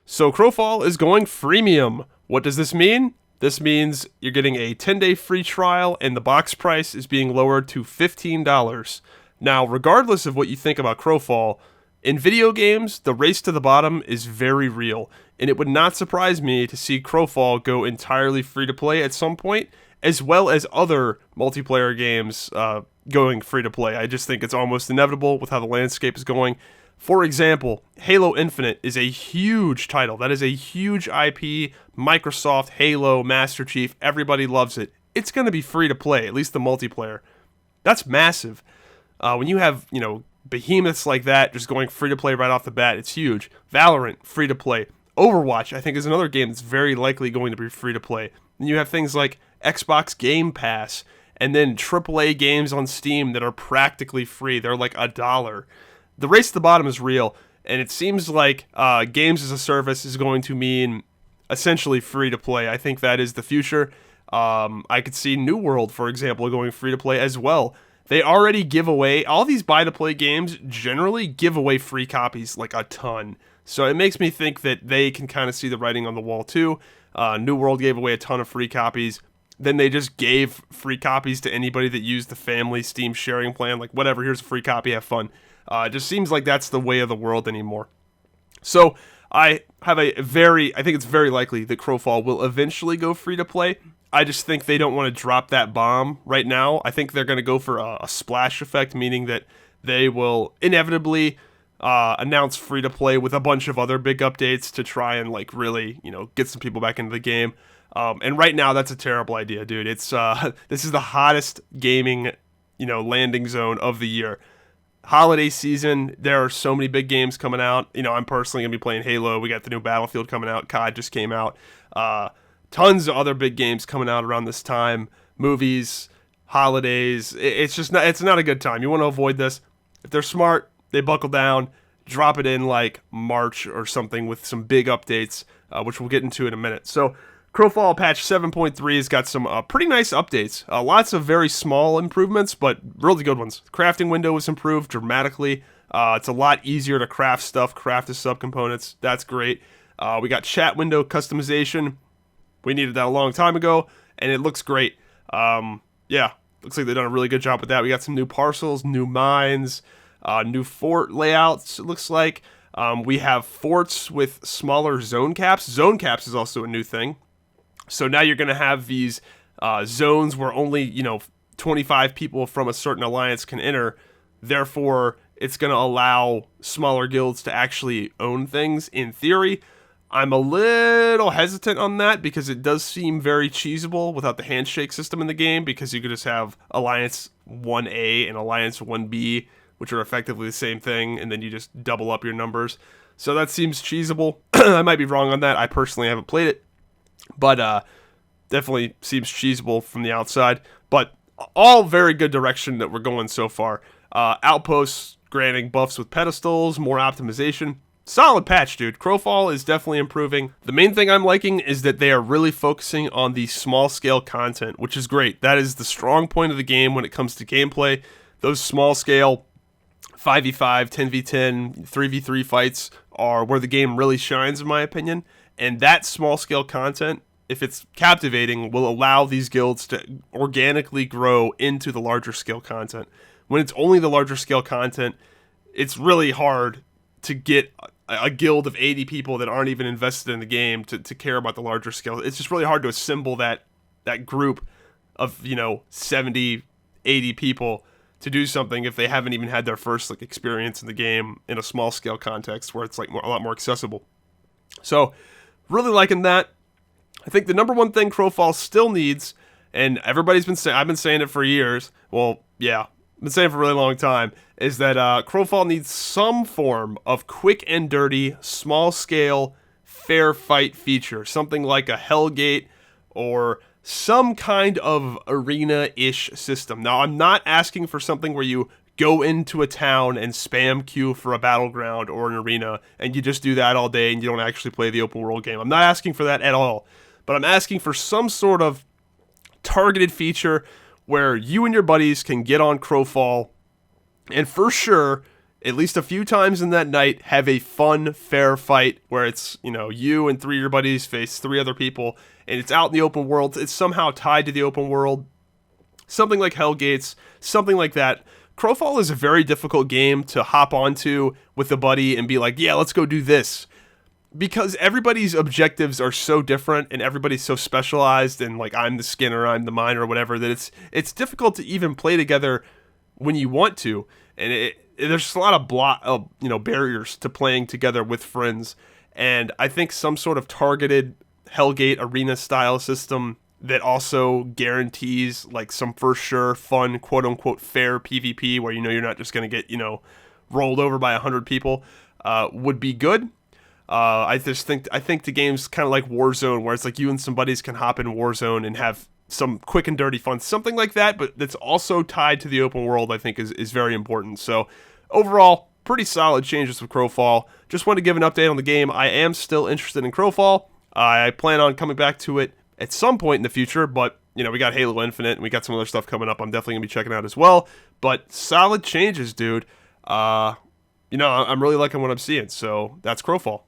So Crowfall is going freemium. What does this mean? This means you're getting a 10-day free trial and the box price is being lowered to $15. Now, regardless of what you think about Crowfall, in video games, the race to the bottom is very real, and it would not surprise me to see Crowfall go entirely free-to-play at some point, as well as other multiplayer games going free-to-play. I just think it's almost inevitable with how the landscape is going. For example, Halo Infinite is a huge title. That is a huge IP. Microsoft, Halo, Master Chief, everybody loves it. It's going to be free to play, at least the multiplayer. That's massive. When you have, behemoths like that just going free to play right off the bat, it's huge. Valorant, free to play. Overwatch, I think, is another game that's very likely going to be free to play. And you have things like Xbox Game Pass, and then AAA games on Steam that are practically free. They're like $1. The race to the bottom is real, and it seems like games as a service is going to mean essentially free to play. I think that is the future. I could see New World, for example, going free to play as well. They already give away, all these buy to play games generally give away free copies like a ton. So it makes me think that they can kind of see the writing on the wall too. New World gave away a ton of free copies. Then they just gave free copies to anybody that used the family Steam sharing plan. Like, whatever, here's a free copy, have fun. It just seems like that's the way of the world anymore. So I think it's very likely that Crowfall will eventually go free to play. I just think they don't want to drop that bomb right now. I think they're going to go for a splash effect, meaning that they will inevitably announce free to play with a bunch of other big updates to try and really, get some people back into the game. And right now, that's a terrible idea, dude. It's this is the hottest gaming, landing zone of the year. Holiday season, there are so many big games coming out. I'm personally going to be playing Halo. We got the new Battlefield coming out. COD just came out. Tons of other big games coming out around this time. Movies, holidays. It's not a good time. You want to avoid this. If they're smart, they buckle down, drop it in like March or something with some big updates, which we'll get into in a minute. So Crowfall patch 7.3 has got some pretty nice updates. Lots of very small improvements, but really good ones. The crafting window was improved dramatically. It's a lot easier to craft stuff, craft the subcomponents. That's great. We got chat window customization. We needed that a long time ago, and it looks great. Looks like they've done a really good job with that. We got some new parcels, new mines, new fort layouts, it looks like. We have forts with smaller zone caps. Zone caps is also a new thing. So now you're going to have these zones where only, 25 people from a certain alliance can enter. Therefore, it's going to allow smaller guilds to actually own things in theory. I'm a little hesitant on that because it does seem very cheesable without the handshake system in the game, because you could just have Alliance 1A and Alliance 1B, which are effectively the same thing, and then you just double up your numbers. So that seems cheesable. I might be wrong on that. I personally haven't played it. But definitely seems cheesable from the outside. But all very good direction that we're going so far. Outposts granting buffs with pedestals, more optimization. Solid patch, dude. Crowfall is definitely improving. The main thing I'm liking is that they are really focusing on the small-scale content, which is great. That is the strong point of the game when it comes to gameplay. Those small-scale 5v5, 10v10, 3v3 fights are where the game really shines, in my opinion. And that small-scale content, if it's captivating, will allow these guilds to organically grow into the larger-scale content. When it's only the larger-scale content, it's really hard to get a guild of 80 people that aren't even invested in the game to care about the larger scale. It's just really hard to assemble that group of, 70, 80 people to do something if they haven't even had their first experience in the game in a small-scale context where it's a lot more accessible. So, really liking that. I think the number one thing Crowfall still needs, and everybody's been saying, I've been saying it for years, well, yeah, I've been saying it for a really long time, is that Crowfall needs some form of quick and dirty, small-scale, fair fight feature. Something like a Hellgate or some kind of arena-ish system. Now, I'm not asking for something where you go into a town and spam queue for a battleground or an arena, and you just do that all day and you don't actually play the open world game. I'm not asking for that at all, but I'm asking for some sort of targeted feature where you and your buddies can get on Crowfall And for sure, at least a few times in that night, have a fun, fair fight where it's, you and 3 of your buddies face 3 other people, and it's out in the open world. It's somehow tied to the open world. Something like Hellgates, something like that. Crowfall is a very difficult game to hop onto with a buddy and be like, yeah, let's go do this. Because everybody's objectives are so different and everybody's so specialized and like I'm the skinner, I'm the miner, or whatever, that it's difficult to even play together when you want to. And there's just a lot of barriers to playing together with friends. And I think some sort of targeted Hellgate arena style system that also guarantees like some for sure fun, quote unquote, fair PvP where you're not just going to get, rolled over by 100 people would be good. I think the game's kind of like Warzone, where it's like you and some buddies can hop in Warzone and have some quick and dirty fun, something like that, but that's also tied to the open world, I think is very important. So overall, pretty solid changes with Crowfall. Just want to give an update on the game. I am still interested in Crowfall. I plan on coming back to it at some point in the future, but we got Halo Infinite and we got some other stuff coming up I'm definitely going to be checking out as well. But solid changes, dude. I'm really liking what I'm seeing, so that's Crowfall.